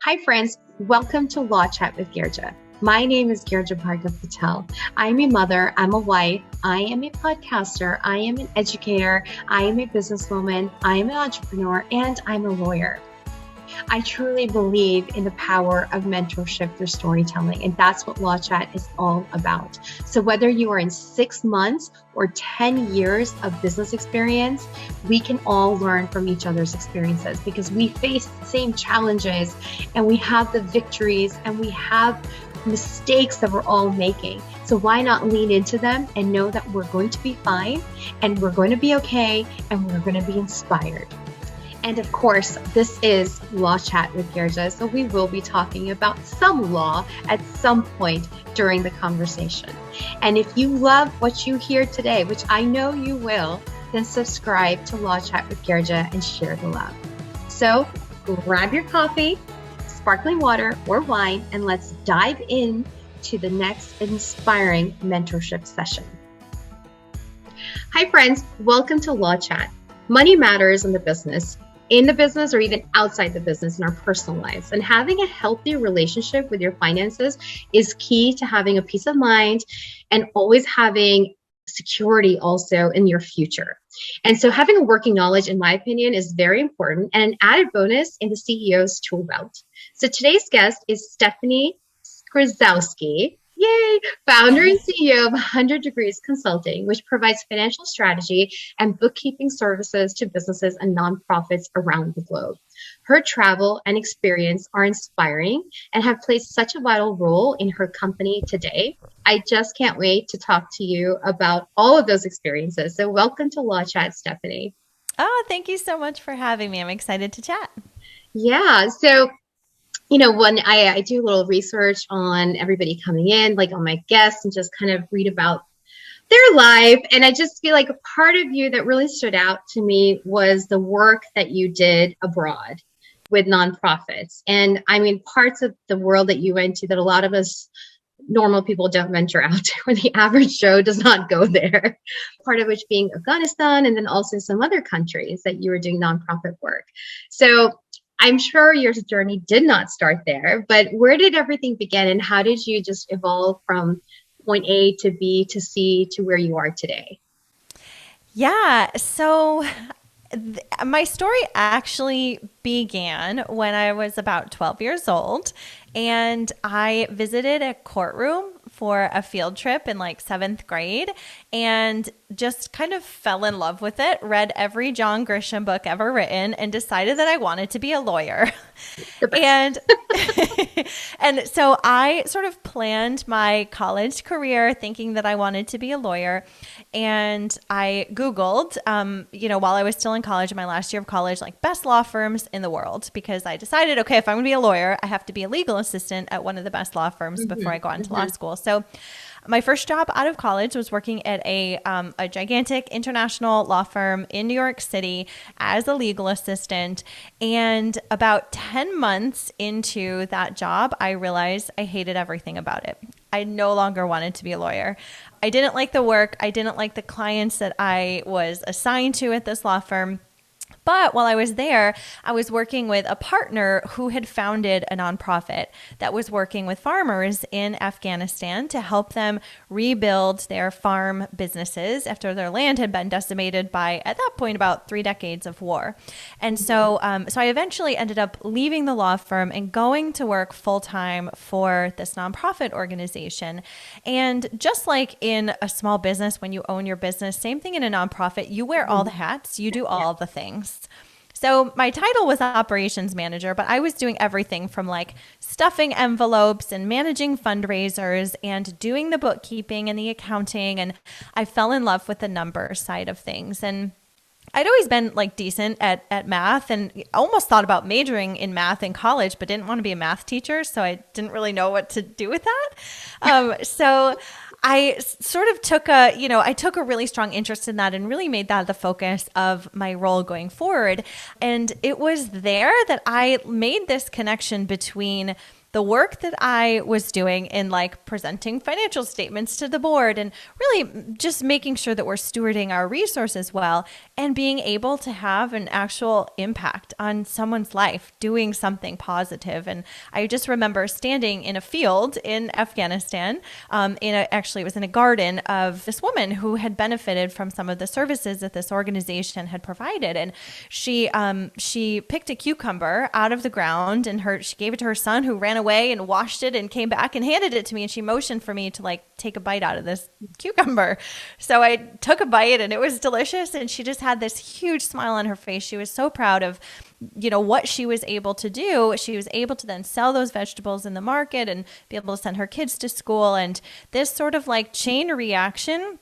Hi, friends. Welcome to Law Chat with Girija. My name is Girija Patel. I'm a mother. I'm a wife. I am a podcaster. I am an educator. I am a businesswoman. I am an entrepreneur, and I'm a lawyer. I truly believe in the power of mentorship through storytelling, and that's what Law Chat is all about. So whether you are in 6 months or 10 years of business experience, we can all learn from each other's experiences because we face the same challenges and we have the victories and we have mistakes that we're all making. So why not lean into them and know that we're going to be fine and we're going to be okay and we're going to be inspired. And of course, this is Law Chat with Girija, so we will be talking about some law at some point during the conversation. And if you love what you hear today, which I know you will, then subscribe to Law Chat with Girija and share the love. So grab your coffee, sparkling water, or wine, and let's dive in to the next inspiring mentorship session. Hi, friends. Welcome to Law Chat. Money matters in the business or even outside the business in our personal lives. And having a healthy relationship with your finances is key to having a peace of mind and always having security also in your future. And so having a working knowledge, in my opinion, is very important and an added bonus in the CEO's tool belt. So today's guest is Stephanie Skryzowski. Yay! Founder and CEO of 100 Degrees Consulting, which provides financial strategy and bookkeeping services to businesses and nonprofits around the globe. Her travel and experience are inspiring and have played such a vital role in her company today. I just can't wait to talk to you about all of those experiences. So welcome to Law Chat, Stephanie. Oh, thank you so much for having me. I'm excited to chat. Yeah, so when I do a little research on everybody coming in, like on my guests, and just kind of read about their life. And I just feel like a part of you that really stood out to me was the work that you did abroad with nonprofits. And I mean, parts of the world that you went to that a lot of us normal people don't venture out to, or the average Joe does not go there. Part of which being Afghanistan, and then also some other countries that you were doing nonprofit work. So I'm sure your journey did not start there, but where did everything begin and how did you just evolve from point A to B to C to where you are today? Yeah, so my story actually began when I was about 12 years old, and I visited a courtroom for a field trip in like 7th grade and just kind of fell in love with it, read every John Grisham book ever written, and decided that I wanted to be a lawyer. And and so I sort of planned my college career thinking that I wanted to be a lawyer. And I Googled, while I was still in college, in my last year of college, like best law firms in the world, because I decided, okay, if I'm going to be a lawyer, I have to be a legal assistant at one of the best law firms before I go on to law school. So my first job out of college was working at a gigantic international law firm in New York City as a legal assistant. And about 10 months into that job, I realized I hated everything about it. I no longer wanted to be a lawyer. I didn't like the work. I didn't like the clients that I was assigned to at this law firm. But while I was there, I was working with a partner who had founded a nonprofit that was working with farmers in Afghanistan to help them rebuild their farm businesses after their land had been decimated by, at that point, about 3 decades of war. And so I eventually ended up leaving the law firm and going to work full-time for this nonprofit organization. And just like in a small business, when you own your business, same thing in a nonprofit, you wear all the hats, you do all the things. So my title was operations manager, but I was doing everything from like stuffing envelopes and managing fundraisers and doing the bookkeeping and the accounting. And I fell in love with the numbers side of things. And I'd always been like decent at math and almost thought about majoring in math in college, but didn't want to be a math teacher. So I didn't really know what to do with that. So I sort of took I took a really strong interest in that and really made that the focus of my role going forward. And it was there that I made this connection between the work that I was doing in like presenting financial statements to the board and really just making sure that we're stewarding our resources well and being able to have an actual impact on someone's life, doing something positive. And I just remember standing in a field in Afghanistan, actually it was in a garden of this woman who had benefited from some of the services that this organization had provided. And she picked a cucumber out of the ground and she gave it to her son, who ran away and washed it and came back and handed it to me. And she motioned for me to like take a bite out of this cucumber. So I took a bite and it was delicious. And she just had this huge smile on her face. She was so proud of, what she was able to do. She was able to then sell those vegetables in the market and be able to send her kids to school. And this sort of like chain reaction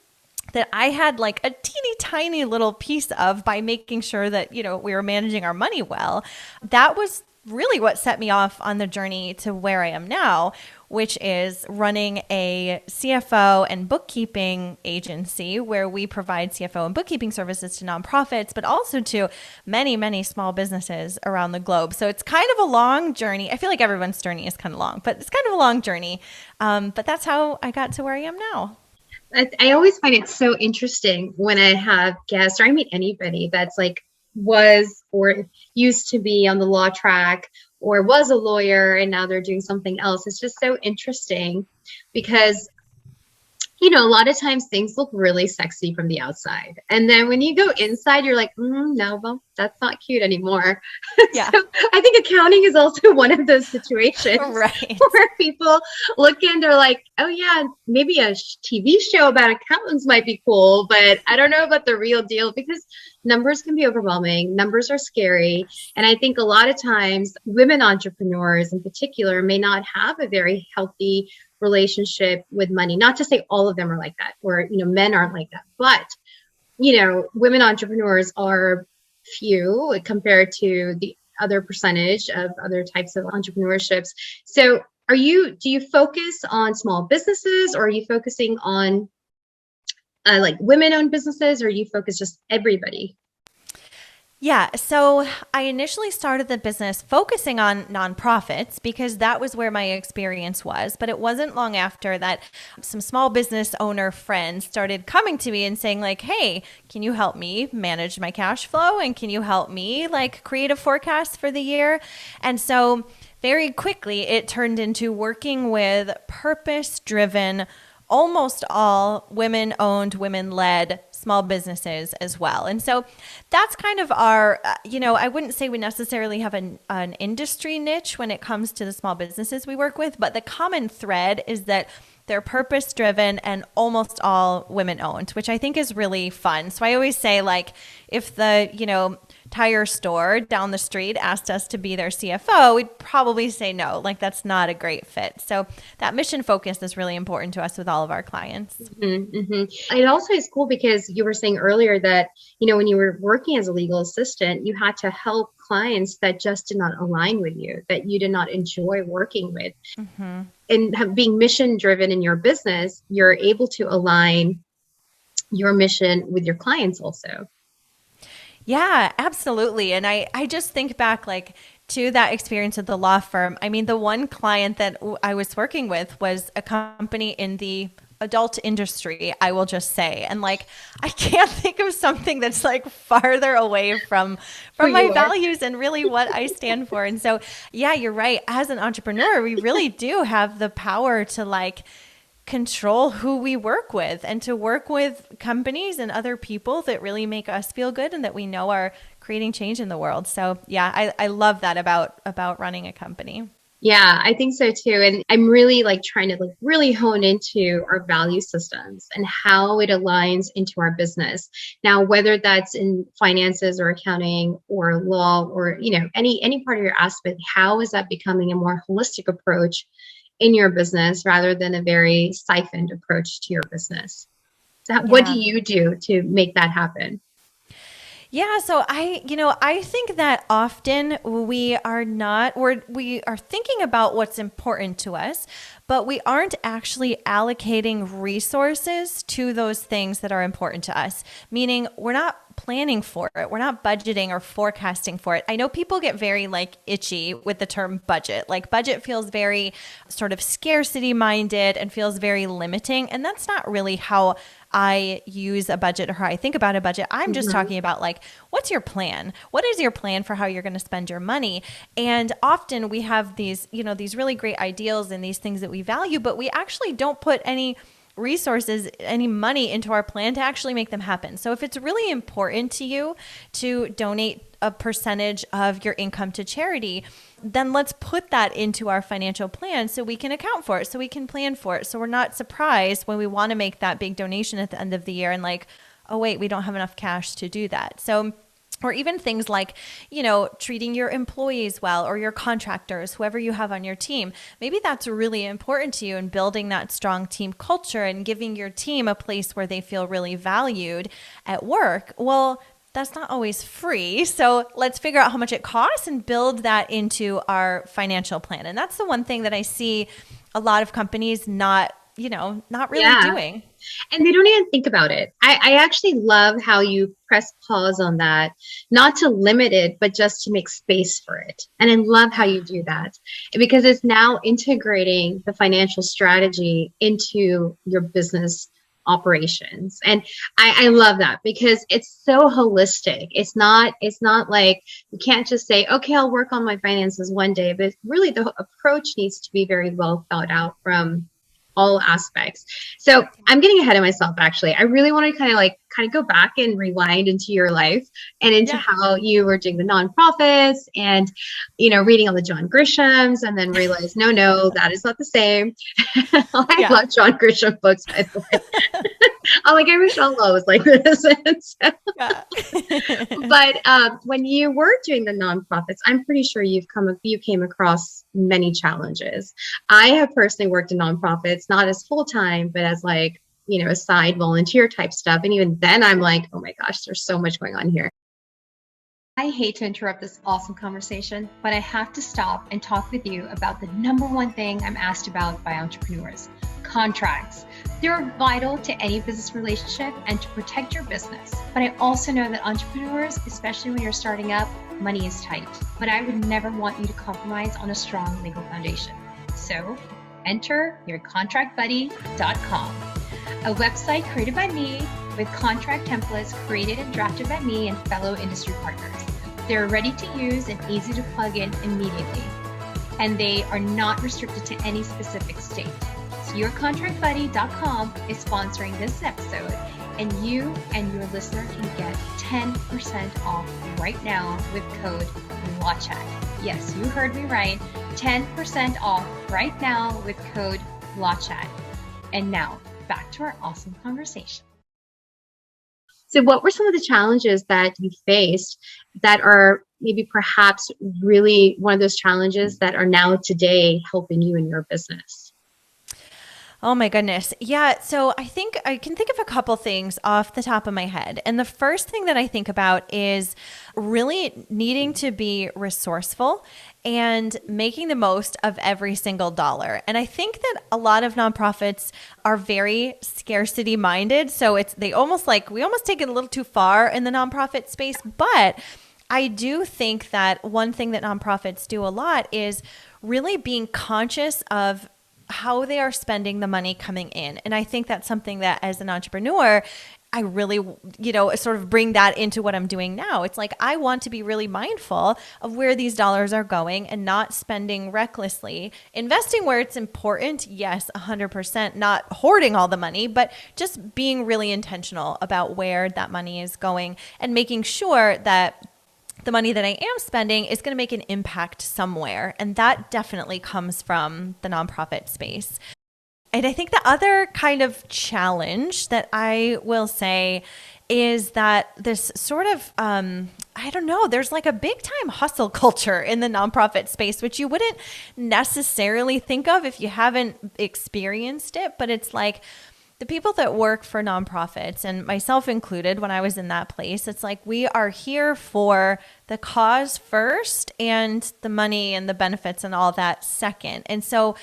that I had like a teeny tiny little piece of by making sure that, we were managing our money well, that was really what set me off on the journey to where I am now, which is running a CFO and bookkeeping agency where we provide CFO and bookkeeping services to nonprofits, but also to many, many small businesses around the globe. So it's kind of a long journey. I feel like everyone's journey is kind of long, but it's kind of a long journey. But that's how I got to where I am now. I always find it so interesting when I have guests or I meet anybody that's like was or used to be on the law track or was a lawyer and now they're doing something else. It's just so interesting because, a lot of times things look really sexy from the outside. And then when you go inside, you're like, no, well, that's not cute anymore. Yeah. So I think accounting is also one of those situations right. where people look in, they're like, oh yeah, maybe a TV show about accountants might be cool, but I don't know about the real deal because numbers can be overwhelming. Numbers are scary. And I think a lot of times women entrepreneurs in particular may not have a very healthy relationship with money. Not to say all of them are like that or, men aren't like that, but, women entrepreneurs are few compared to the other percentage of other types of entrepreneurships. So do you focus on small businesses or are you focusing on like women-owned businesses or you focus just everybody? Yeah. So I initially started the business focusing on nonprofits because that was where my experience was. But it wasn't long after that some small business owner friends started coming to me and saying like, hey, can you help me manage my cash flow? And can you help me like create a forecast for the year? And so very quickly it turned into working with purpose-driven, almost all women-owned, women-led small businesses as well. And so that's kind of our, I wouldn't say we necessarily have an industry niche when it comes to the small businesses we work with, but the common thread is that they're purpose-driven and almost all women-owned, which I think is really fun. So I always say, like, if the, tire store down the street asked us to be their CFO, we'd probably say no, like that's not a great fit. So that mission focus is really important to us with all of our clients. Mm-hmm, mm-hmm. It also is cool because you were saying earlier that, when you were working as a legal assistant, you had to help clients that just did not align with you, that you did not enjoy working with. Mm-hmm. And being mission driven in your business, you're able to align your mission with your clients also. Yeah, absolutely. And I just think back like to that experience at the law firm. I mean, the one client that I was working with was a company in the adult industry, I will just say. And like, I can't think of something that's like farther away from my values and really what I stand for. And so, yeah, you're right. As an entrepreneur, we really do have the power to like control who we work with and to work with companies and other people that really make us feel good and that we know are creating change in the world. So yeah, I love that about running a company. Yeah, I think so too. And I'm really like trying to like really hone into our value systems and how it aligns into our business. Now, whether that's in finances or accounting or law or, any part of your aspect, how is that becoming a more holistic approach in your business rather than a very siphoned approach to your business? So what do you do to make that happen? Yeah, so I think that often we are thinking about what's important to us, but we aren't actually allocating resources to those things that are important to us. Meaning we're not planning for it. We're not budgeting or forecasting for it. I know people get very like itchy with the term budget. Like budget feels very sort of scarcity minded and feels very limiting, and that's not really how I use a budget or how I think about a budget. I'm just talking about like, what's your plan? What is your plan for how you're going to spend your money? And often we have these, these really great ideals and these things that we value, but we actually don't put any resources, any money into our plan to actually make them happen. So if it's really important to you to donate a percentage of your income to charity, then let's put that into our financial plan so we can account for it, so we can plan for it. So we're not surprised when we want to make that big donation at the end of the year and like, oh wait, we don't have enough cash to do that. So, or even things like, treating your employees well or your contractors, whoever you have on your team. Maybe that's really important to you in building that strong team culture and giving your team a place where they feel really valued at work. Well, that's not always free. So let's figure out how much it costs and build that into our financial plan. And that's the one thing that I see a lot of companies not really doing. And they don't even think about it. I actually love how you press pause on that, not to limit it, but just to make space for it. And I love how you do that because it's now integrating the financial strategy into your business operations. And I love that because it's so holistic. It's not like you can't just say, okay, I'll work on my finances one day, but really the approach needs to be very well thought out from all aspects. So I'm getting ahead of myself, actually. I really want to kind of go back and rewind into your life and into how you were doing the nonprofits and, reading all the John Grishams and then realize, no, that is not the same. I love John Grisham books, by the way. I'm like, I wish Allah was like this. But when you were doing the nonprofits, I'm pretty sure you came across many challenges. I have personally worked in nonprofits, not as full-time, but as like, a side volunteer type stuff. And even then I'm like, oh my gosh, there's so much going on here. I hate to interrupt this awesome conversation, but I have to stop and talk with you about the number one thing I'm asked about by entrepreneurs: contracts. They're vital to any business relationship and to protect your business. But I also know that entrepreneurs, especially when you're starting up, money is tight. But I would never want you to compromise on a strong legal foundation. So enter yourcontractbuddy.com, a website created by me with contract templates created and drafted by me and fellow industry partners. They're ready to use and easy to plug in immediately. And they are not restricted to any specific state. So yourcontractbuddy.com is sponsoring this episode, and you and your listener can get 10% off right now with code LAWCHAT. Yes, you heard me right. 10% off right now with code LAWCHAT. And now, back to our awesome conversation. So what were some of the challenges that you faced that are maybe perhaps really one of those challenges that are now today helping you in your business? Oh my goodness. Yeah. So I think I can think of a couple things off the top of my head. And the first thing that I think about is really needing to be resourceful and making the most of every single dollar. And I think that a lot of nonprofits are very scarcity minded. So we almost take it a little too far in the nonprofit space. But I do think that one thing that nonprofits do a lot is really being conscious of how they are spending the money coming in. And I think that's something that as an entrepreneur, I really, sort of bring that into what I'm doing now. It's like, I want to be really mindful of where these dollars are going and not spending recklessly, investing where it's important. Yes, 100%, not hoarding all the money, but just being really intentional about where that money is going and making sure that the money that I am spending is going to make an impact somewhere. And that definitely comes from the nonprofit space. And I think the other kind of challenge that I will say is that this sort of, there's like a big time hustle culture in the nonprofit space, which you wouldn't necessarily think of if you haven't experienced it. But it's like, the people that work for nonprofits, and myself included when I was in that place, it's like we are here for the cause first and the money and the benefits and all that second. And so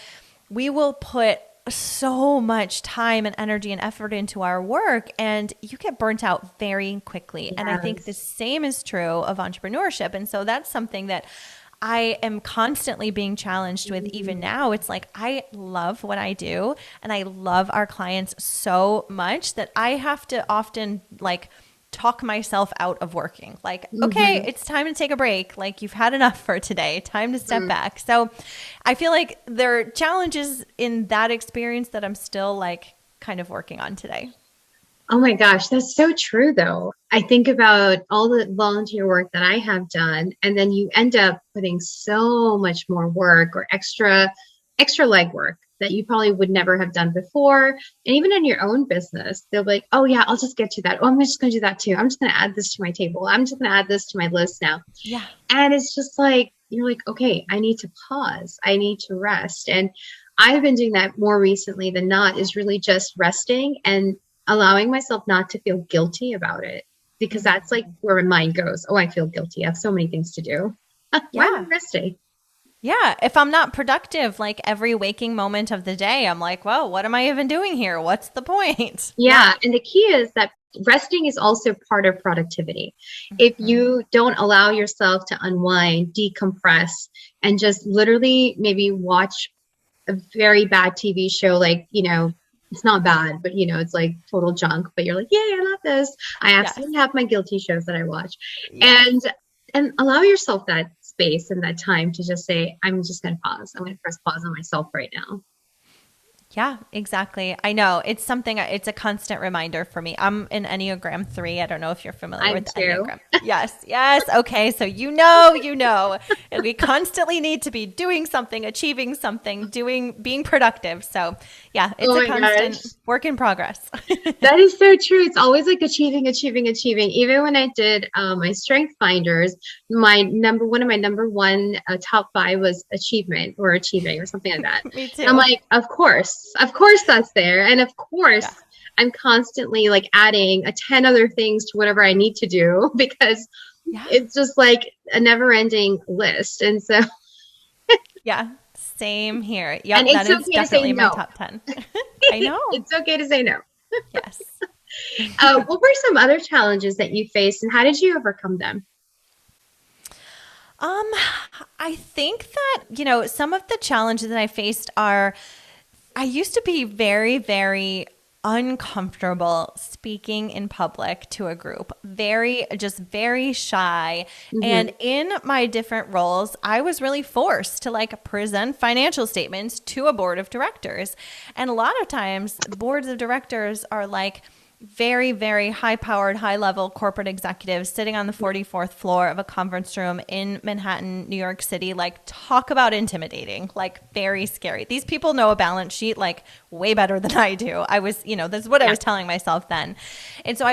we will put so much time and energy and effort into our work, and you get burnt out very quickly. Yes. And I think the same is true of entrepreneurship. And so that's something that I am constantly being challenged with even now. It's like, I love what I do and I love our clients so much that I have to often like talk myself out of working. Like, okay, it's time to take a break. Like, you've had enough for today. Time to step back. So I feel like there are challenges in that experience that I'm still like kind of working on today. Oh my gosh, that's so true though. I think about all the volunteer work that I have done, and then you end up putting so much more work or extra legwork that you probably would never have done before. And even in your own business, they'll be like, oh yeah, I'll just get to that. Oh, I'm just going to do that too. I'm just going to add this to my table. I'm just going to add this to my list now. Yeah. And it's just like, you're like, okay, I need to pause. I need to rest. And I've been doing that more recently than not, is really just resting and allowing myself not to feel guilty about it, because that's like where my mind goes. Oh, I feel guilty. I have so many things to do. Why am I resting? Yeah. If I'm not productive, like every waking moment of the day, I'm like, well, what am I even doing here? What's the point? Yeah. And the key is that resting is also part of productivity. If you don't allow yourself to unwind, decompress, and just literally maybe watch a very bad TV show, like, it's not bad, but it's like total junk, but you're like, yay, I love this. I absolutely have my guilty shows that I watch. Yes. And allow yourself that space and that time to just say, I'm just going to pause. I'm going to press pause on myself right now. Yeah, exactly. I know it's something, it's a constant reminder for me. I'm an Enneagram 3. I don't know if you're familiar with the Enneagram. Yes. Okay. So, we constantly need to be doing something, achieving something, being productive. So yeah, it's a constant work in progress. That is so true. It's always like achieving. Even when I did my strength finders, one of my number one top 5 was achievement or achieving or something like that. Me too. And I'm like, of course that's there. And of course I'm constantly like adding 10 other things to whatever I need to do, because it's just like a never ending list. And so yeah, same here. Yeah, and that is definitely my top 10. I know. It's okay to say no. Yes. What were some other challenges that you faced, and how did you overcome them? I think that, some of the challenges that I faced are, I used to be very, very uncomfortable speaking in public to a group, very shy. And in my different roles, I was really forced to like present financial statements to a board of directors. And a lot of times boards of directors are like very, very high-powered, high-level corporate executives sitting on the 44th floor of a conference room in Manhattan, New York City. Like, talk about intimidating, like very scary. These people know a balance sheet like way better than I do. I was, that's what I was telling myself then. And so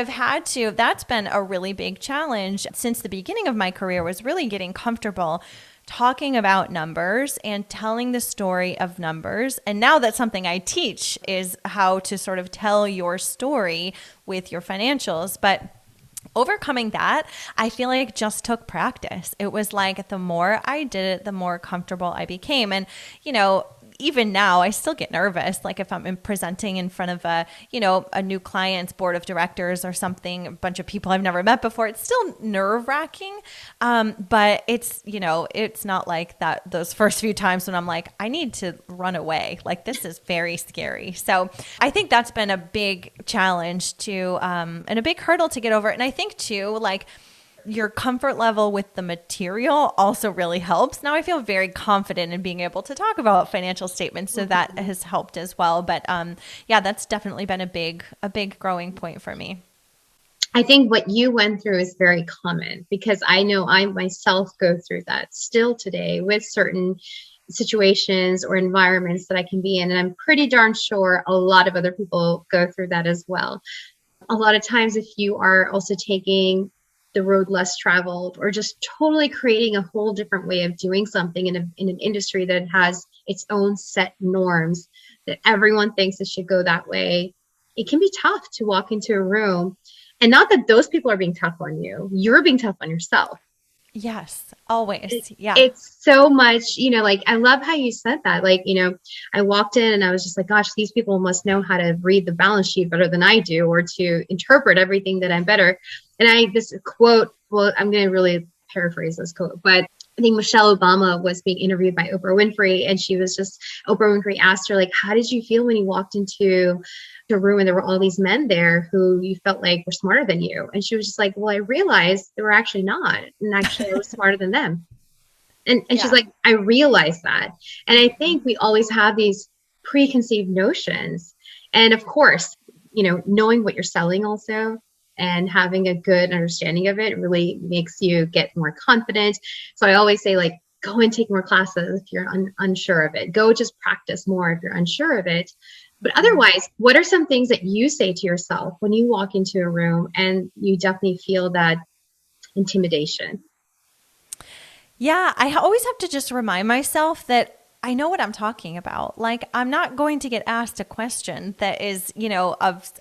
that's been a really big challenge since the beginning of my career, was really getting comfortable talking about numbers and telling the story of numbers. And now that's something I teach, is how to sort of tell your story with your financials. But overcoming that, I feel like just took practice. It was like the more I did it, the more comfortable I became. And, even now I still get nervous. Like if I'm presenting in front of a new client's board of directors or something, a bunch of people I've never met before, it's still nerve wracking. But it's not like that those first few times when I'm like, I need to run away. Like, this is very scary. So I think that's been a big challenge and a big hurdle to get over. And I think too, like, your comfort level with the material also really helps. Now I feel very confident in being able to talk about financial statements, so that has helped as well. But that's definitely been a big growing point for me. I think what you went through is very common, because I know I myself go through that still today with certain situations or environments that I can be in. And I'm pretty darn sure a lot of other people go through that as well. A lot of times, if you are also taking the road less traveled, or just totally creating a whole different way of doing something in an industry that has its own set norms that everyone thinks it should go that way, it can be tough to walk into a room, and not that those people are being tough on you. You're being tough on yourself. Yes, always. Yeah. It's so much, like, I love how you said that. Like, I walked in and I was just like, gosh, these people must know how to read the balance sheet better than I do, or to interpret everything that I'm better. And this quote, well, I'm going to really paraphrase this quote, but I think Michelle Obama was being interviewed by Oprah Winfrey, and Oprah Winfrey asked her, like, how did you feel when you walked into the room and there were all these men there who you felt like were smarter than you? And she was just like, well, I realized they were actually not. And actually I was smarter than them. And she's like, I realized that. And I think we always have these preconceived notions. And of course, knowing what you're selling also, and having a good understanding of it really makes you get more confident. So I always say, like, go and take more classes if you're unsure of it. Go just practice more if you're unsure of it. But otherwise, what are some things that you say to yourself when you walk into a room and you definitely feel that intimidation? Yeah, I always have to just remind myself that I know what I'm talking about. Like, I'm not going to get asked a question that is,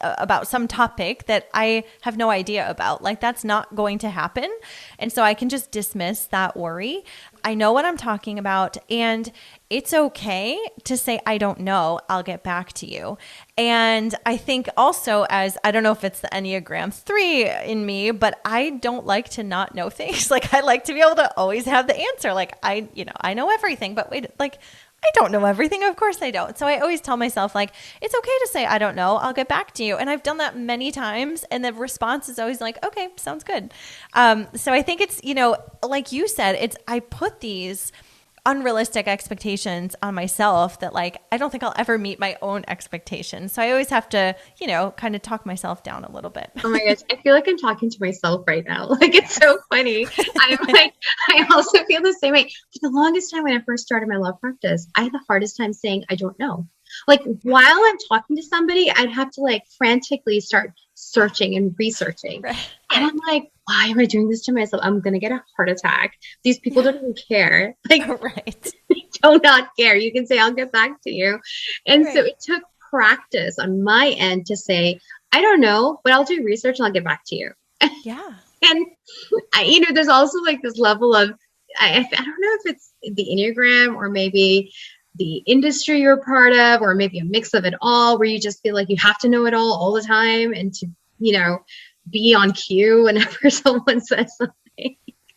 about some topic that I have no idea about. Like, that's not going to happen. And so I can just dismiss that worry. I know what I'm talking about, and it's okay to say, I don't know, I'll get back to you. And I think also, I don't know if it's the Enneagram 3 in me, but I don't like to not know things. Like, I like to be able to always have the answer. Like, I know everything, but wait, like, I don't know everything. Of course I don't. So I always tell myself, like, it's okay to say, I don't know, I'll get back to you. And I've done that many times. And the response is always like, okay, sounds good. So I think it's, like you said, I put these unrealistic expectations on myself that, like, I don't think I'll ever meet my own expectations. So I always have to, kind of talk myself down a little bit. Oh my gosh. I feel like I'm talking to myself right now. Like, it's so funny. I'm like, I also feel the same way. For the longest time when I first started my law practice, I had the hardest time saying, I don't know. Like, while I'm talking to somebody, I'd have to, like, frantically start searching and researching. Right. And I'm like, why am I doing this to myself? I'm going to get a heart attack. These people don't even care. Like, right. They do not care. You can say, I'll get back to you. And so it took practice on my end to say, I don't know, but I'll do research and I'll get back to you. Yeah. And there's also like this level of, I don't know if it's the Enneagram or maybe the industry you're part of, or maybe a mix of it all, where you just feel like you have to know it all the time, and to, be on cue whenever someone says something.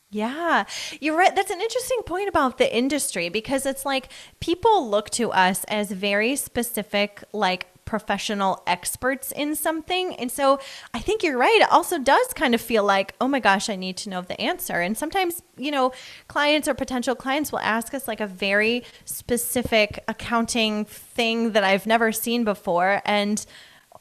Yeah, you're right. That's an interesting point about the industry, because it's like people look to us as very specific, like, professional experts in something. And so I think you're right. It also does kind of feel like, oh my gosh, I need to know the answer. And sometimes, clients or potential clients will ask us like a very specific accounting thing that I've never seen before. And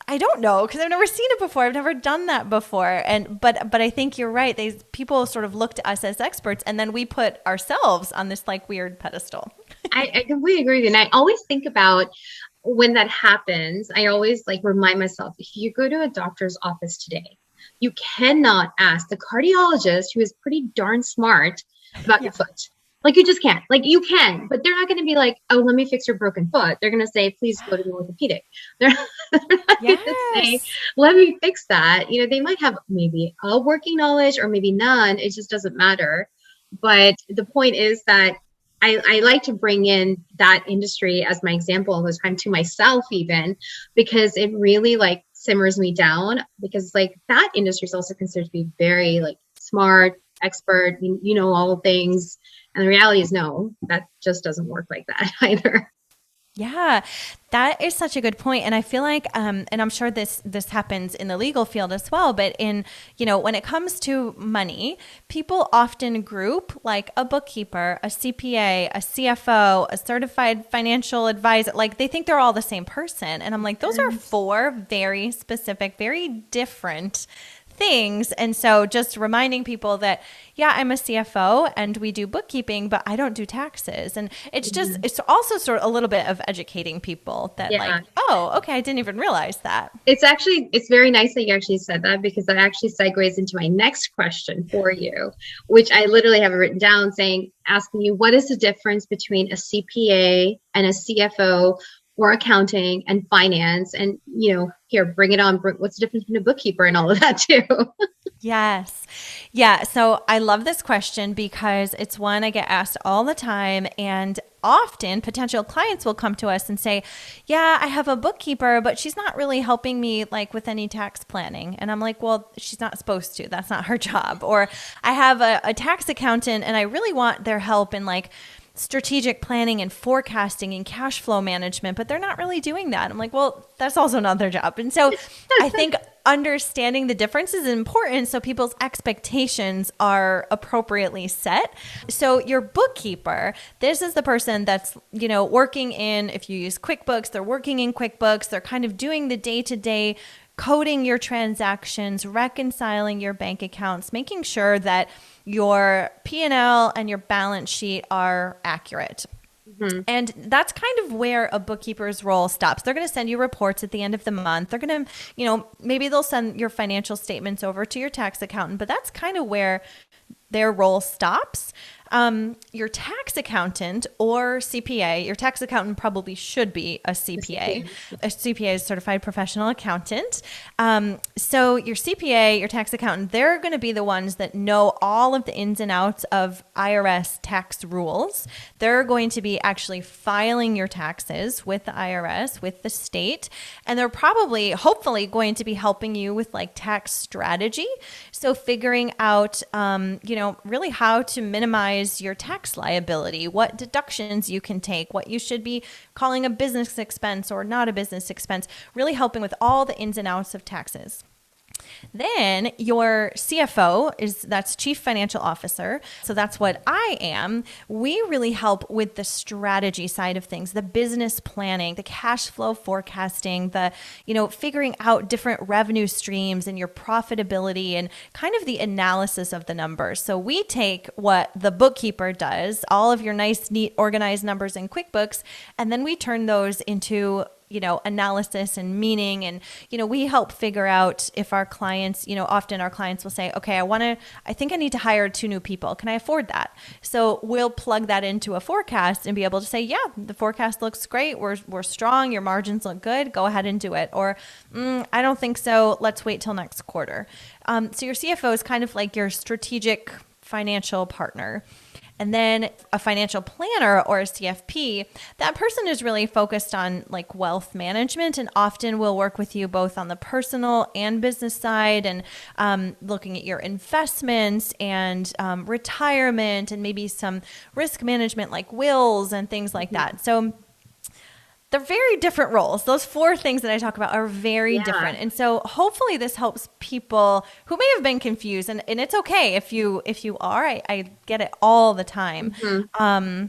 I don't know, because I've never seen it before. I've never done that before. But I think you're right. People sort of look to us as experts, and then we put ourselves on this like weird pedestal. I completely agree with you. And I always think about when that happens, I always like remind myself, if you go to a doctor's office today, you cannot ask the cardiologist, who is pretty darn smart, about your foot. Like, you just can't. Like, you can, but they're not going to be like, oh, let me fix your broken foot. They're going to say, please go to the orthopedic. They're not going to say, let me fix that. They might have maybe a working knowledge or maybe none. It just doesn't matter. But the point is that I like to bring in that industry as my example all the time, to myself even, because it really like simmers me down, because like that industry is also considered to be very like smart, expert, all the things. And the reality is, no, that just doesn't work like that either. Yeah, that is such a good point. And I feel like, and I'm sure this happens in the legal field as well, but when it comes to money, people often group like a bookkeeper, a CPA, a CFO, a certified financial advisor. Like, they think they're all the same person. And I'm like, those are four very specific, very different things. And so just reminding people that, yeah, I'm a CFO and we do bookkeeping, but I don't do taxes. And it's just, it's also sort of a little bit of educating people that like, oh, okay, I didn't even realize that. It's very nice that you actually said that, because that actually segues into my next question for you, which I literally have written down, asking you, what is the difference between a CPA and a CFO? or accounting and finance and, here, bring it on. What's the difference between a bookkeeper and all of that too? Yes. Yeah. So I love this question because it's one I get asked all the time. And often potential clients will come to us and say, yeah, I have a bookkeeper, but she's not really helping me like with any tax planning. And I'm like, well, she's not supposed to. That's not her job. Or I have a tax accountant and I really want their help in like strategic planning and forecasting and cash flow management, but they're not really doing that. I'm like, well, that's also not their job. And so I think understanding the difference is important so people's expectations are appropriately set. So your bookkeeper, this is the person that's, working in, if you use QuickBooks, they're working in QuickBooks, they're kind of doing the day-to-day coding your transactions, reconciling your bank accounts, making sure that your P&L and your balance sheet are accurate. Mm-hmm. And that's kind of where a bookkeeper's role stops. They're going to send you reports at the end of the month. They're going to, maybe they'll send your financial statements over to your tax accountant, but that's kind of where their role stops. Your tax accountant or CPA, your tax accountant probably should be a CPA. A CPA is certified professional accountant. So your CPA, your tax accountant, they're going to be the ones that know all of the ins and outs of IRS tax rules. They're going to be actually filing your taxes with the IRS, with the state, and they're probably, hopefully, going to be helping you with like tax strategy. So figuring out, really how to minimize your tax liability, what deductions you can take, what you should be calling a business expense or not a business expense, really helping with all the ins and outs of taxes. Then your CFO that's Chief Financial Officer. So that's what I am. We really help with the strategy side of things, the business planning, the cash flow forecasting, the, figuring out different revenue streams and your profitability and kind of the analysis of the numbers. So we take what the bookkeeper does, all of your nice, neat, organized numbers in QuickBooks, and then we turn those into analysis and meaning. And, we help figure out if our clients, often our clients will say, okay, I think I need to hire 2 new people. Can I afford that? So we'll plug that into a forecast and be able to say, yeah, the forecast looks great. We're strong. Your margins look good. Go ahead and do it. Or I don't think so. Let's wait till next quarter. So your CFO is kind of like your strategic financial partner. And then a financial planner or a CFP, that person is really focused on like wealth management and often will work with you both on the personal and business side and looking at your investments and retirement and maybe some risk management like wills and things like that. So they're very different roles. Those 4 things that I talk about are very different. And so hopefully this helps people who may have been confused. And it's okay if you are. I get it all the time. Mm-hmm.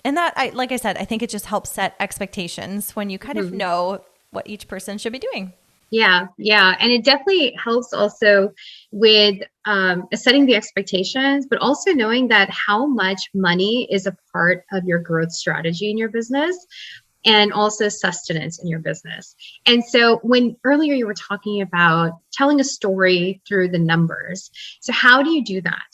And that, like I said, I think it just helps set expectations when you kind of know what each person should be doing. Yeah. And it definitely helps also with setting the expectations, but also knowing that how much money is a part of your growth strategy in your business. And also sustenance in your business. And so when earlier you were talking about telling a story through the numbers. So how do you do that?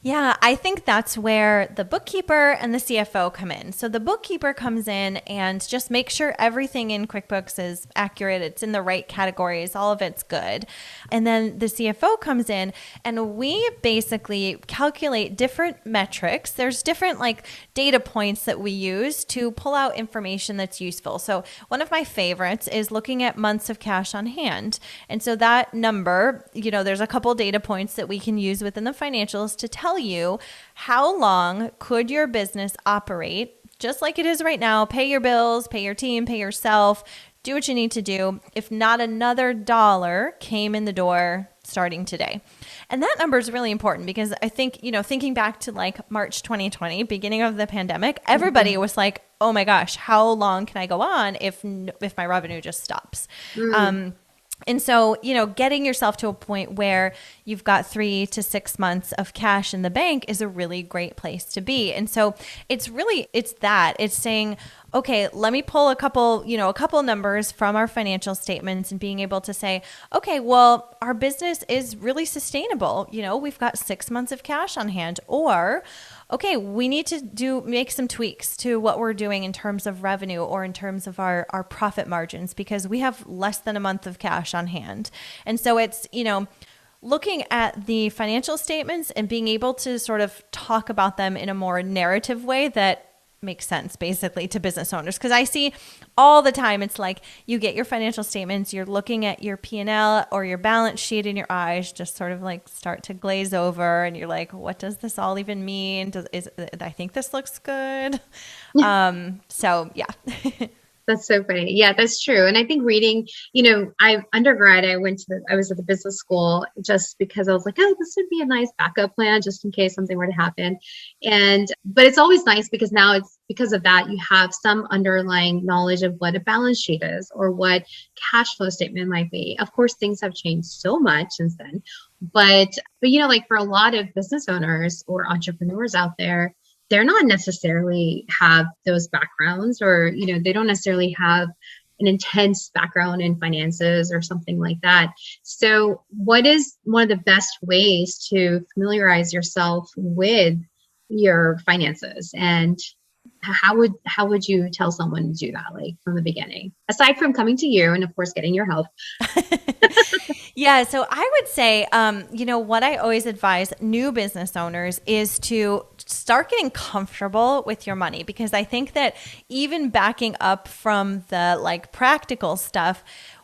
Yeah, I think that's where the bookkeeper and the CFO come in. So the bookkeeper comes in and just makes sure everything in QuickBooks is accurate. It's in the right categories. All of it's good. And then the CFO comes in and we basically calculate different metrics. There's different like data points that we use to pull out information that's useful. So one of my favorites is looking at months of cash on hand. And so that number, there's a couple data points that we can use within the financials to tell you how long could your business operate just like it is right now, pay your bills, pay your team, pay yourself, do what you need to do if not another dollar came in the door starting today. And that number is really important because I think, thinking back to like March 2020, beginning of the pandemic, everybody was like, oh my gosh, how long can I go on if my revenue just stops? And so, getting yourself to a point where you've got 3 to 6 months of cash in the bank is a really great place to be. And so it's saying, okay, let me pull a couple numbers from our financial statements and being able to say, okay, well, our business is really sustainable. We've got 6 months of cash on hand, or okay, we need to make some tweaks to what we're doing in terms of revenue or in terms of our profit margins because we have less than a month of cash on hand. And so it's, looking at the financial statements and being able to sort of talk about them in a more narrative way that makes sense basically to business owners. Because I see all the time, it's like you get your financial statements, you're looking at your P&L or your balance sheet and your eyes just sort of like start to glaze over and you're like, what does this all even mean? I think this looks good. So yeah. That's so funny. Yeah, that's true. And I think reading, I was at the business school just because I was like, oh, this would be a nice backup plan just in case something were to happen. But it's always nice because now it's because of that, you have some underlying knowledge of what a balance sheet is or what cash flow statement might be. Of course, things have changed so much since then. But like for a lot of business owners or entrepreneurs out there, they're not necessarily have those backgrounds or, they don't necessarily have an intense background in finances or something like that. So what is one of the best ways to familiarize yourself with your finances? And how would you tell someone to do that, like from the beginning, aside from coming to you and of course getting your help? Yeah. So I would say, what I always advise new business owners is to start getting comfortable with your money, because I think that even backing up from the like practical stuff,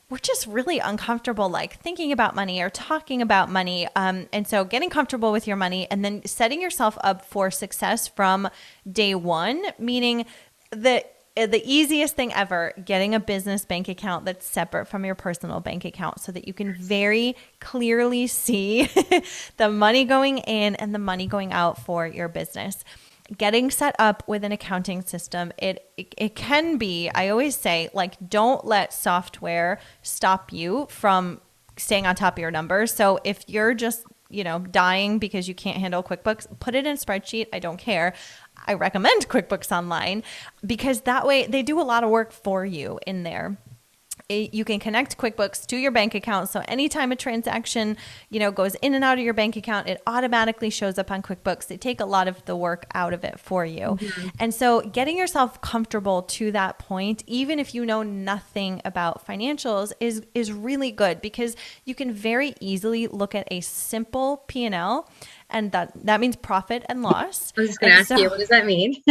we're just really uncomfortable, like thinking about money or talking about money. And so getting comfortable with your money and then setting yourself up for success from day one, meaning that the easiest thing ever, getting a business bank account that's separate from your personal bank account so that you can very clearly see the money going in and the money going out for your business. Getting set up with an accounting system, it can be, I always say, like, don't let software stop you from staying on top of your numbers. So if you're just, dying because you can't handle QuickBooks, put it in a spreadsheet. I don't care. I recommend QuickBooks Online because that way they do a lot of work for you in there. You can connect QuickBooks to your bank account. So anytime a transaction, goes in and out of your bank account, it automatically shows up on QuickBooks. They take a lot of the work out of it for you. Mm-hmm. And so getting yourself comfortable to that point, even if you know nothing about financials, is really good because you can very easily look at a simple P&L. And that means profit and loss. I was just going to ask you, what does that mean?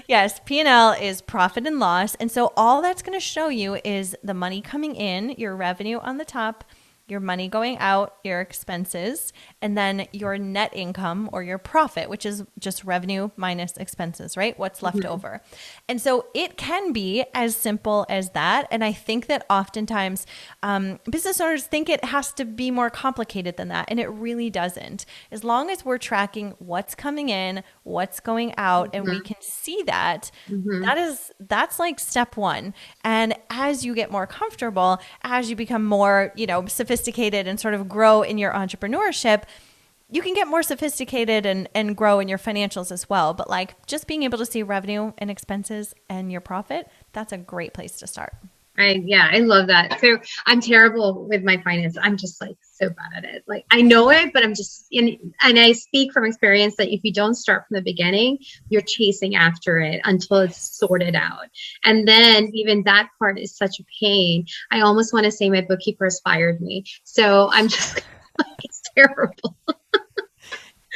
Yes. P&L is profit and loss. And so all that's going to show you is the money coming in, your revenue on the top, your money going out, your expenses, and then your net income or your profit, which is just revenue minus expenses, right? What's left over. And so it can be as simple as that. And I think that oftentimes business owners think it has to be more complicated than that. And it really doesn't. As long as we're tracking what's coming in, what's going out, and we can see that, that's like step one. And as you get more comfortable, as you become more, sophisticated and sort of grow in your entrepreneurship, you can get more sophisticated and grow in your financials as well. But like just being able to see revenue and expenses and your profit, that's a great place to start. I love that. So I'm terrible with my finance. I'm just like so bad at it. Like I know it, but I'm just and I speak from experience that if you don't start from the beginning, you're chasing after it until it's sorted out. And then even that part is such a pain. I almost want to say my bookkeeper has fired me. So I'm just like, it's terrible.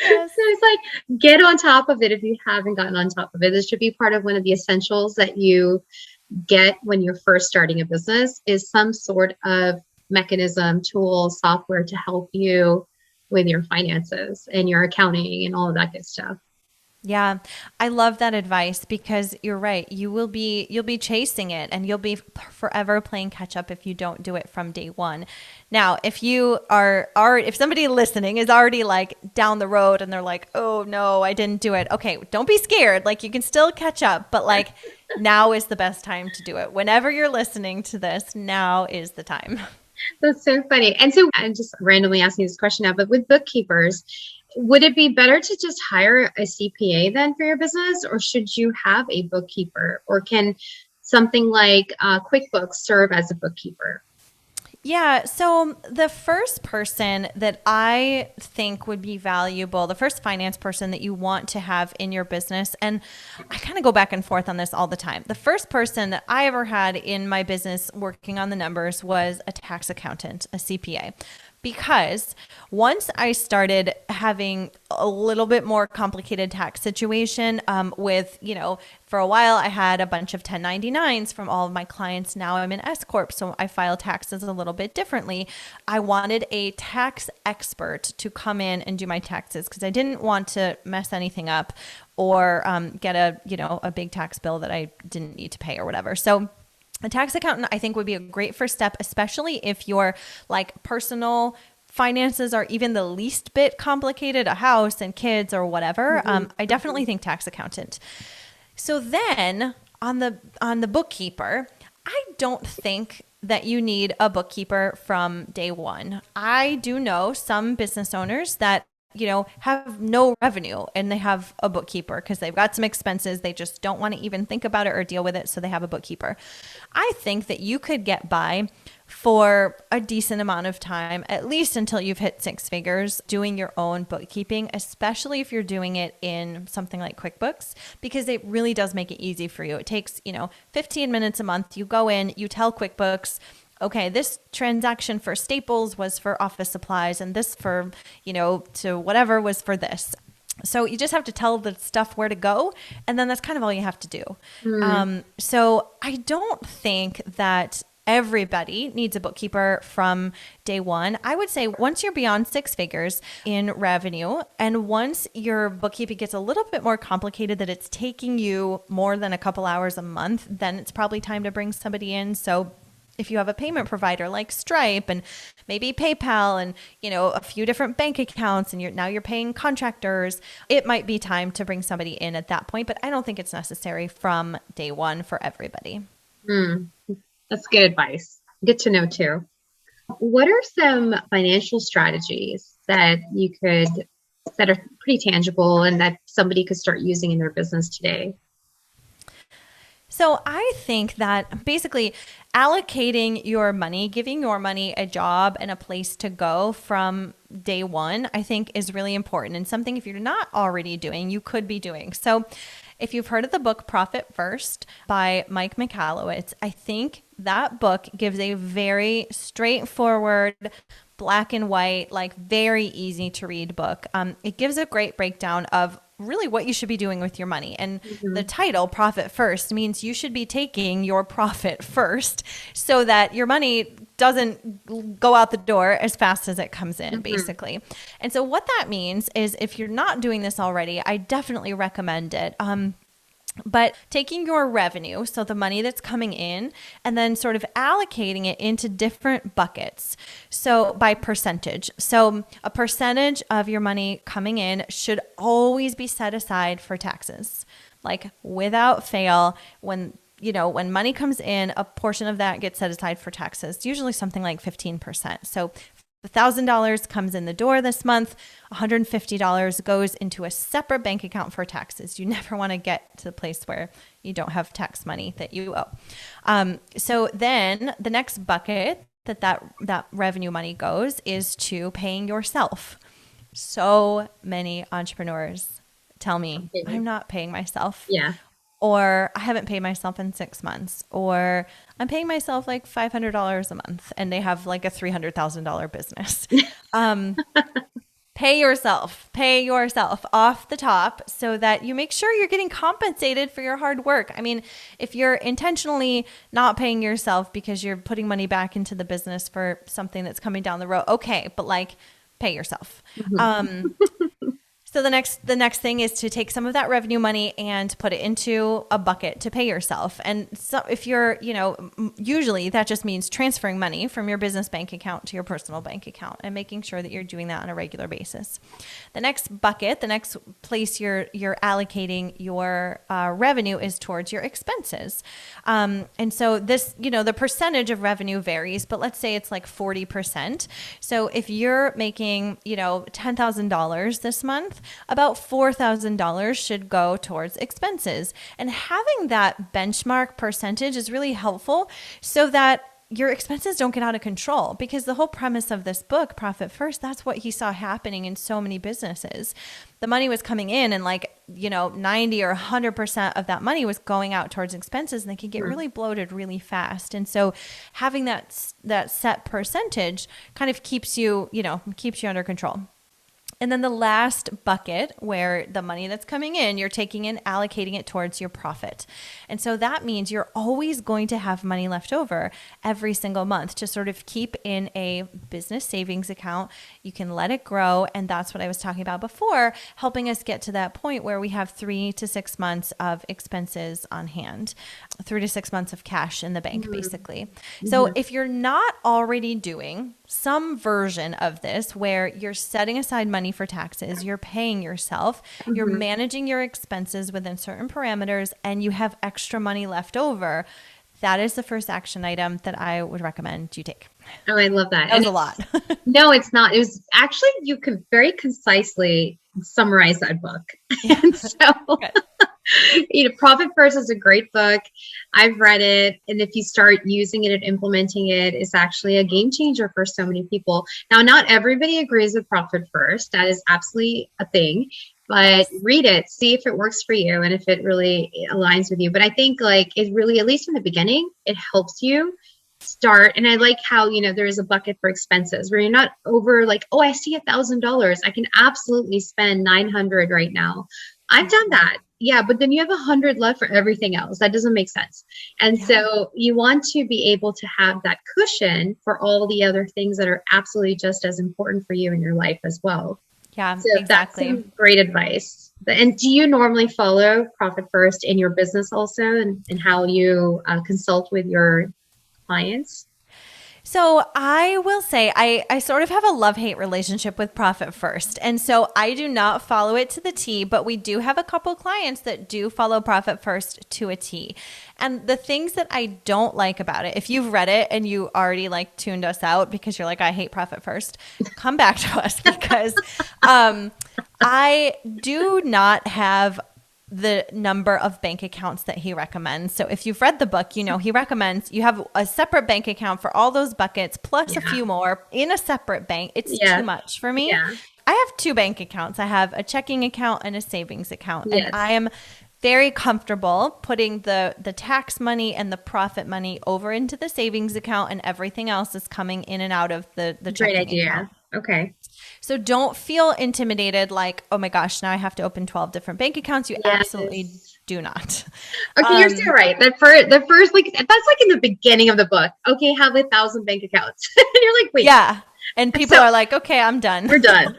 Yes. So it's like, get on top of it if you haven't gotten on top of it. This should be part of one of the essentials that you get when you're first starting a business is some sort of mechanism, tool, software to help you with your finances and your accounting and all of that good stuff. Yeah, I love that advice because you're right. You'll be chasing it and you'll be forever playing catch up if you don't do it from day one. Now, if somebody listening is already like down the road and they're like, oh no, I didn't do it. Okay, don't be scared. Like you can still catch up, but like now is the best time to do it. Whenever you're listening to this, now is the time. That's so funny. And so I'm just randomly asking this question now, but with bookkeepers, Would it be better to just hire a CPA then for your business, or should you have a bookkeeper, or can something like QuickBooks serve as a bookkeeper? Yeah, so the first person that I think would be valuable, the first finance person that you want to have in your business, and I kind of go back and forth on this all the time. The first person that I ever had in my business working on the numbers was a tax accountant, a CPA. Because once I started having a little bit more complicated tax situation with, for a while I had a bunch of 1099s from all of my clients. Now I'm an S Corp, so I file taxes a little bit differently. I wanted a tax expert to come in and do my taxes because I didn't want to mess anything up or get a big tax bill that I didn't need to pay or whatever. So a tax accountant, I think, would be a great first step, especially if your personal finances are even the least bit complicated, a house and kids or whatever. I definitely think tax accountant. So then on the bookkeeper, I don't think that you need a bookkeeper from day one. I do know some business owners that have no revenue and they have a bookkeeper because they've got some expenses. They just don't want to even think about it or deal with it. So they have a bookkeeper. I think that you could get by for a decent amount of time, at least until you've hit six figures, doing your own bookkeeping, especially if you're doing it in something like QuickBooks, because it really does make it easy for you. It takes, 15 minutes a month. You go in, you tell QuickBooks, okay, this transaction for Staples was for office supplies and this for, to whatever was for this. So you just have to tell the stuff where to go. And then that's kind of all you have to do. So I don't think that everybody needs a bookkeeper from day one. I would say once you're beyond six figures in revenue, and once your bookkeeping gets a little bit more complicated, that it's taking you more than a couple hours a month, then it's probably time to bring somebody in. So if you have a payment provider like Stripe and maybe PayPal and, a few different bank accounts and you're paying contractors, it might be time to bring somebody in at that point. But I don't think it's necessary from day one for everybody. That's good advice. Good to know too. What are some financial strategies that are pretty tangible and that somebody could start using in their business today? So I think that basically allocating your money, giving your money a job and a place to go from day one, I think is really important, and something if you're not already doing, you could be doing. So if you've heard of the book Profit First by Mike Michalowicz, I think that book gives a very straightforward, black and white, very easy to read book. It gives a great breakdown of really what you should be doing with your money. And the title, Profit First, means you should be taking your profit first so that your money doesn't go out the door as fast as it comes in, basically. And so what that means is if you're not doing this already, I definitely recommend it. But taking your revenue, so the money that's coming in, and then sort of allocating it into different buckets. So by percentage. So a percentage of your money coming in should always be set aside for taxes. Without fail, when money comes in, a portion of that gets set aside for taxes, usually something like 15%. So $1,000 comes in the door this month, $150 goes into a separate bank account for taxes. You never want to get to the place where you don't have tax money that you owe. So then the next bucket that revenue money goes is to paying yourself. So many entrepreneurs tell me, I'm not paying myself. Yeah. Or I haven't paid myself in 6 months, or I'm paying myself $500 a month, and they have a $300,000 business. Pay yourself off the top so that you make sure you're getting compensated for your hard work. I mean, if you're intentionally not paying yourself because you're putting money back into the business for something that's coming down the road, okay, but pay yourself. So the next thing is to take some of that revenue money and put it into a bucket to pay yourself. And so if you're, usually that just means transferring money from your business bank account to your personal bank account and making sure that you're doing that on a regular basis. The next bucket, the next place you're allocating your revenue is towards your expenses. And so this, the percentage of revenue varies, but let's say it's like 40%. So if you're making, $10,000 this month, about $4,000 should go towards expenses. And having that benchmark percentage is really helpful so that your expenses don't get out of control, because the whole premise of this book, Profit First, that's what he saw happening in so many businesses. The money was coming in and 90 or 100% of that money was going out towards expenses, and they could get really bloated really fast. And so having that set percentage kind of keeps you under control. And then the last bucket, where the money that's coming in, you're taking and allocating it towards your profit. And so that means you're always going to have money left over every single month to sort of keep in a business savings account. You can let it grow. And that's what I was talking about before, helping us get to that point where we have 3 to 6 months of expenses on hand, 3 to 6 months of cash in the bank, basically. So if you're not already doing some version of this where you're setting aside money for taxes, you're paying yourself, you're managing your expenses within certain parameters, and you have extra money left over, that is the first action item that I would recommend you take. Oh, I love that. That was a lot. No, it's not. It was actually, you could very concisely summarize that book. Yeah. And so, Profit First is a great book. I've read it. And if you start using it and implementing it, it's actually a game changer for so many people. Now, not everybody agrees with Profit First. That is absolutely a thing. But read it, see if it works for you and if it really aligns with you. But I think it really, at least in the beginning, it helps you start. And I like how, there is a bucket for expenses where you're not over I see $1,000. I can absolutely spend 900 right now. I've done that. Yeah. But then you have 100 left for everything else. That doesn't make sense. And so you want to be able to have that cushion for all the other things that are absolutely just as important for you in your life as well. Yeah, so exactly. That's some great advice. And do you normally follow Profit First in your business also, and how you consult with your clients? So I will say I sort of have a love-hate relationship with Profit First. And so I do not follow it to the T, but we do have a couple clients that do follow Profit First to a T. And the things that I don't like about it, if you've read it and you already tuned us out because you're like, I hate Profit First, come back to us, because I do not have the number of bank accounts that he recommends. So if you've read the book, he recommends you have a separate bank account for all those buckets, plus a few more in a separate bank. It's too much for me. Yeah. I have 2 bank accounts. I have a checking account and a savings account. And I am very comfortable putting the tax money and the profit money over into the savings account, and everything else is coming in and out of the checking Great idea. account. Okay. So don't feel intimidated oh my gosh, now I have to open 12 different bank accounts. You absolutely do not. Okay, you're so right. The first that's in the beginning of the book. Okay, have 1,000 bank accounts. And you're like, wait. Yeah. And people are like, okay, I'm done. We're done.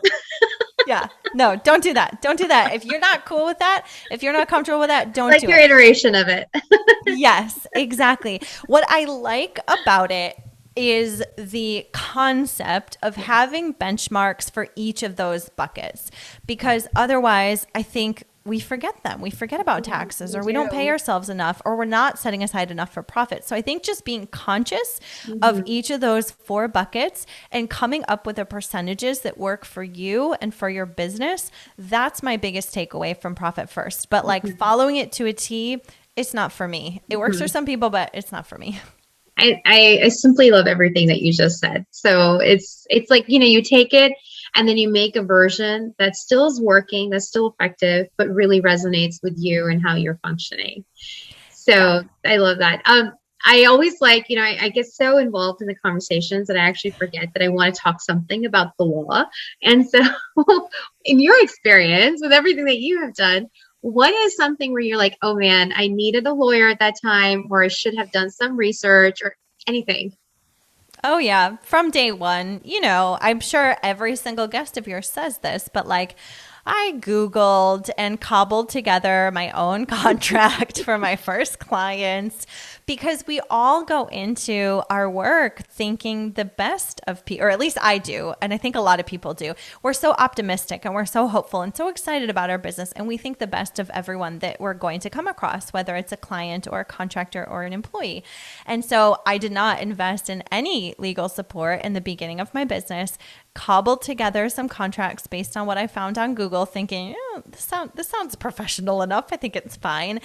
Yeah. No, don't do that. Don't do that. If you're not cool with that, if you're not comfortable with that, don't do it. Your iteration of it. Yes, exactly. What I like about it is the concept of having benchmarks for each of those buckets, because otherwise I think we forget them. We forget about taxes, or we don't pay ourselves enough, or we're not setting aside enough for profit. So I think just being conscious of each of those 4 buckets and coming up with the percentages that work for you and for your business, that's my biggest takeaway from Profit First. But following it to a T, it's not for me. It works for some people, but it's not for me. I simply love everything that you just said. So it's you take it and then you make a version that still is working, that's still effective, but really resonates with you and how you're functioning. So I love that. I always I get so involved in the conversations that I actually forget that I want to talk something about the law. And so in your experience with everything that you have done, what is something where you're like, oh man, I needed a lawyer at that time, or I should have done some research or anything? Oh yeah. From day one, I'm sure every single guest of yours says this, but I Googled and cobbled together my own contract for my first clients, because we all go into our work thinking the best of people, or at least I do. And I think a lot of people do. We're so optimistic and we're so hopeful and so excited about our business. And we think the best of everyone that we're going to come across, whether it's a client or a contractor or an employee. And so I did not invest in any legal support in the beginning of my business, cobbled together some contracts based on what I found on Google, thinking, this sounds professional enough. I think it's fine.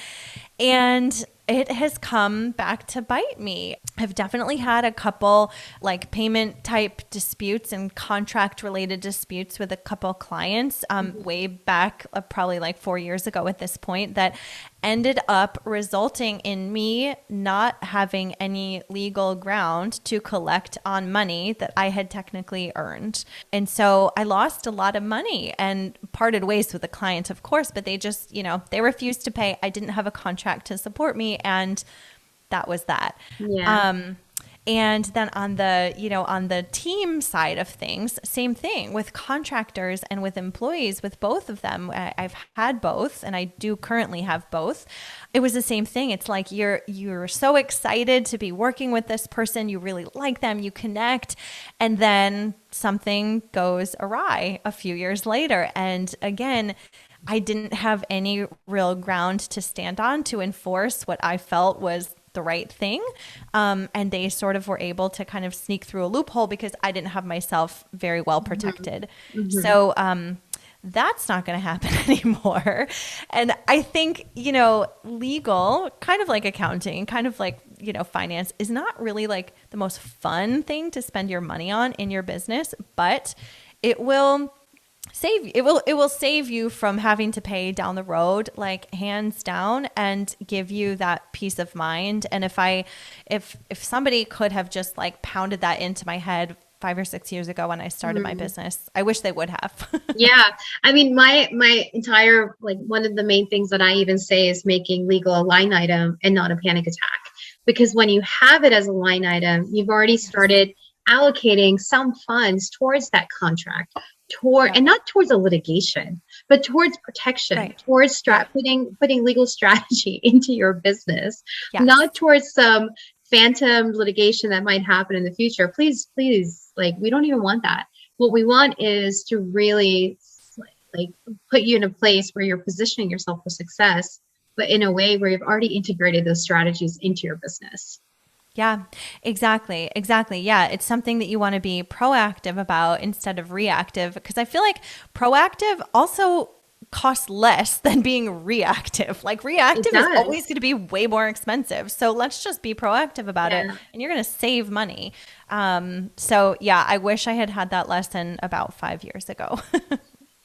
And it has come back to bite me. I've definitely had a couple like payment type disputes and contract related disputes with a couple clients way back, probably like 4 years ago at this point, that ended up resulting in me not having any legal ground to collect on money that I had technically earned. And so I lost a lot of money and parted ways with the client, of course, but they just, they refused to pay. I didn't have a contract to support me, and that was that. Yeah. And then on the team side of things, same thing with contractors and with employees, with both of them. I've had both, and I do currently have both. It was the same thing. It's like you're so excited to be working with this person. You really like them, you connect, and then something goes awry a few years later. And again, I didn't have any real ground to stand on to enforce what I felt was the right thing. And they sort of were able to kind of sneak through a loophole because I didn't have myself very well protected. Mm-hmm. So that's not going to happen anymore. And I think, legal, kind of like accounting, kind of like, finance, is not really like the most fun thing to spend your money on in your business, but it will save you from having to pay down the road, like hands down, and give you that peace of mind. And if somebody could have just like pounded that into my head 5 or 6 years ago when I started my business, I wish they would have. Yeah. I mean, my entire, like, one of the main things that I even say is making legal a line item and not a panic attack. Because when you have it as a line item, you've already started allocating some funds towards that contract, and not towards a litigation, but towards protection, towards putting legal strategy into your business, not towards some phantom litigation that might happen in the future. Please, like, we don't even want that. What we want is to really like put you in a place where you're positioning yourself for success, but in a way where you've already integrated those strategies into your business. Yeah, exactly. Yeah. It's something that you want to be proactive about instead of reactive, because I feel like proactive also costs less than being reactive. Like reactive is always going to be way more expensive. So let's just be proactive about it, and you're going to save money. So yeah, I wish I had that lesson about 5 years ago.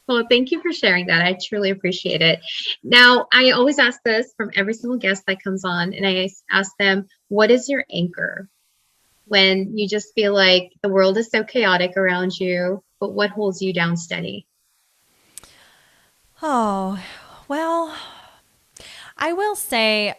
Well, thank you for sharing that. I truly appreciate it. Now, I always ask this from every single guest that comes on, and I ask them, what is your anchor when you just feel like the world is so chaotic around you, but what holds you down steady? Oh, well, I will say,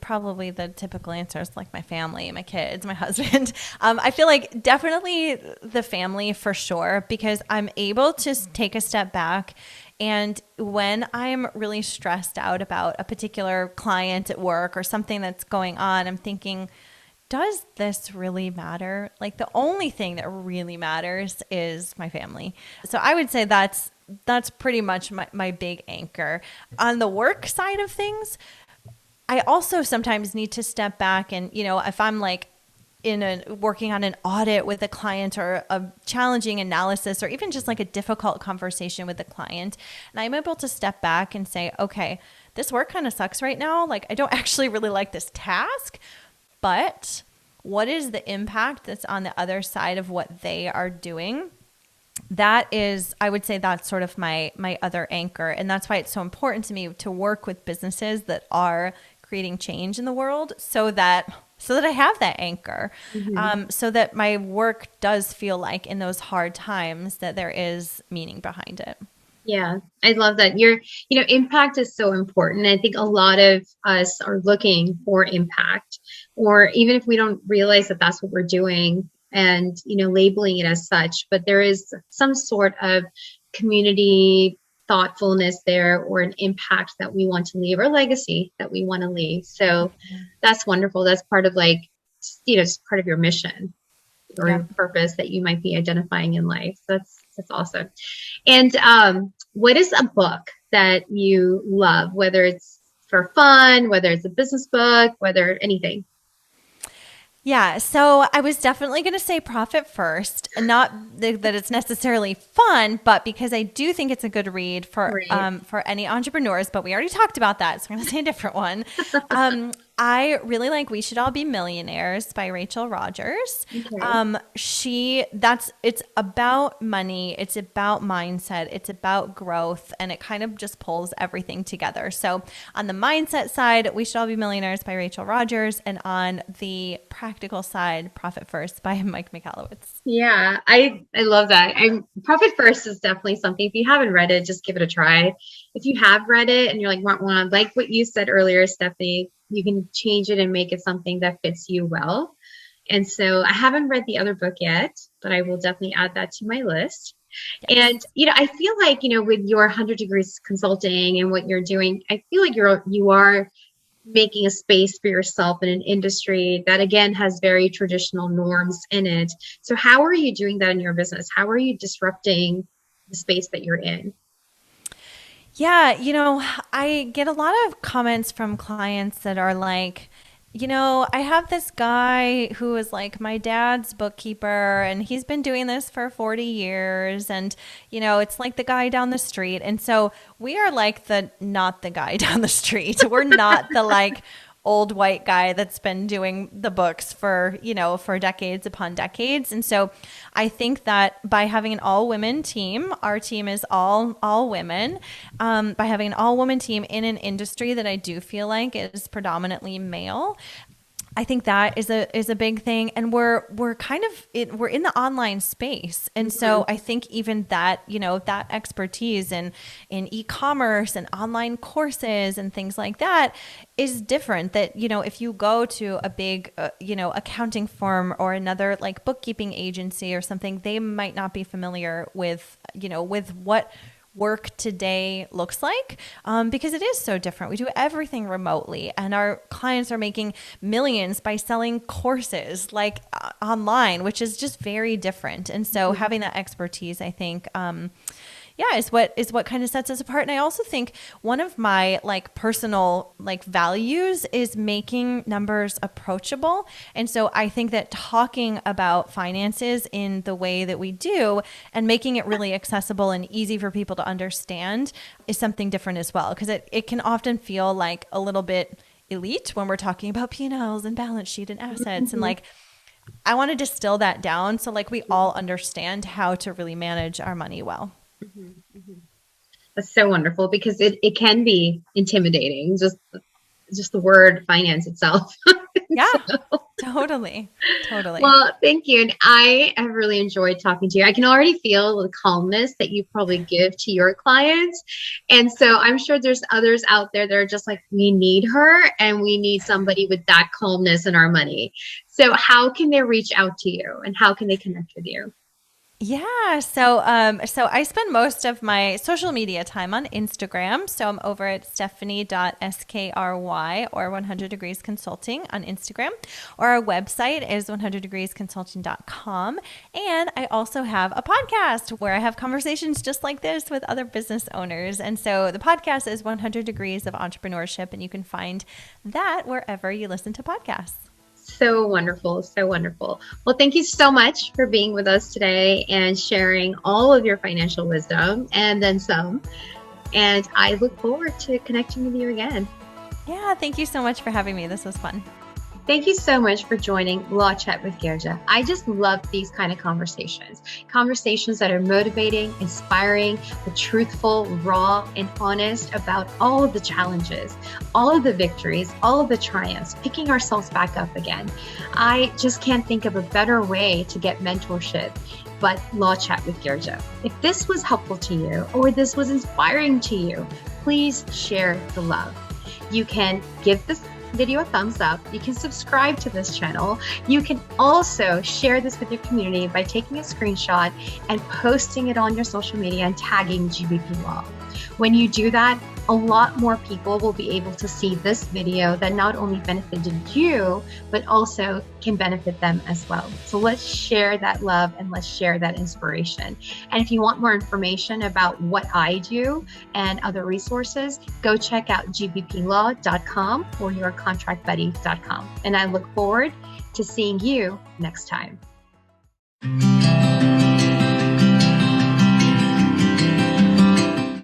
probably the typical answer is like my family, my kids, my husband. I feel like definitely the family for sure, because I'm able to take a step back. And when I'm really stressed out about a particular client at work or something that's going on, I'm thinking, does this really matter? Like the only thing that really matters is my family. So I would say that's pretty much my big anchor. On the work side of things, I also sometimes need to step back and, if I'm like working on an audit with a client or a challenging analysis or even just like a difficult conversation with a client, and I'm able to step back and say, okay, this work kind of sucks right now. Like I don't actually really like this task, but what is the impact that's on the other side of what they are doing? That is, I would say that's sort of my other anchor. And that's why it's so important to me to work with businesses that are creating change in the world so that I have that anchor, so that my work does feel like in those hard times that there is meaning behind it. Yeah, I love that. Impact is so important. I think a lot of us are looking for impact, or even if we don't realize that that's what we're doing, and labeling it as such, but there is some sort of community thoughtfulness there, or an impact that we want to leave, or legacy that we want to leave. So that's wonderful. That's part of it's part of your mission or your purpose that you might be identifying in life. So that's awesome. And what is a book that you love, whether it's for fun, whether it's a business book, whether anything? Yeah, so I was definitely going to say Profit First, and not that it's necessarily fun, but because I do think it's a good read for any entrepreneurs. But we already talked about that, so I'm going to say a different one. I really like We Should All Be Millionaires by Rachel Rogers. Okay. It's about money. It's about mindset. It's about growth, and it kind of just pulls everything together. So on the mindset side, We Should All Be Millionaires by Rachel Rogers, and on the practical side, Profit First by Mike Michalowicz. Yeah, I love that. Profit First is definitely something. If you haven't read it, just give it a try. If you have read it and you're like, like what you said earlier, Stephanie, you can change it and make it something that fits you well. And so I haven't read the other book yet, but I will definitely add that to my list. Yes. And, I feel like, with your 100 Degrees consulting and what you're doing, I feel like you are making a space for yourself in an industry that, again, has very traditional norms in it. So how are you doing that in your business? How are you disrupting the space that you're in? Yeah, I get a lot of comments from clients that are like, I have this guy who is like my dad's bookkeeper, and he's been doing this for 40 years. And, it's like the guy down the street. And so we are like not the guy down the street. We're not the old white guy that's been doing the books for decades upon decades. And so I think that by having an all women team, our team is all women, by having an all woman team in an industry that I do feel like is predominantly male, I think that is a big thing. And we're in the online space. And so I think even that, that expertise in e-commerce and online courses and things like that is different. That, if you go to a big, accounting firm or another bookkeeping agency or something, they might not be familiar with what work today looks like, because it is so different. We do everything remotely, and our clients are making millions by selling courses online, which is just very different. And so having that expertise, I think, is what kind of sets us apart. And I also think one of my personal values is making numbers approachable. And so I think that talking about finances in the way that we do and making it really accessible and easy for people to understand is something different as well. Because it can often feel like a little bit elite when we're talking about P&Ls and balance sheet and assets. And I want to distill that down so we all understand how to really manage our money well. That's so wonderful, because it can be intimidating, just the word finance itself. Yeah, totally. Well, thank you. And I have really enjoyed talking to you. I can already feel the calmness that you probably give to your clients. And so I'm sure there's others out there that are just like, we need her, and we need somebody with that calmness in our money. So how can they reach out to you, and how can they connect with you? Yeah. So I spend most of my social media time on Instagram. So I'm over at stephanie.skry or 100 Degrees Consulting on Instagram, or our website is 100degreesconsulting.com. And I also have a podcast where I have conversations just like this with other business owners. And so the podcast is 100 Degrees of Entrepreneurship, and you can find that wherever you listen to podcasts. So wonderful. So wonderful. Well, thank you so much for being with us today and sharing all of your financial wisdom and then some. And I look forward to connecting with you again. Yeah. Thank you so much for having me. This was fun. Thank you so much for joining Law Chat with Girija. I just love these kind of conversations that are motivating, inspiring, but truthful, raw, and honest about all of the challenges, all of the victories, all of the triumphs, picking ourselves back up again. I just can't think of a better way to get mentorship but Law Chat with Girija. If this was helpful to you, or this was inspiring to you, please share the love. You can give this video a thumbs up. You can subscribe to this channel. You can also share this with your community by taking a screenshot and posting it on your social media and tagging GBP Law. When you do that, a lot more people will be able to see this video that not only benefited you, but also can benefit them as well. So let's share that love and let's share that inspiration. And if you want more information about what I do and other resources, go check out gbplaw.com or yourcontractbuddy.com. And I look forward to seeing you next time.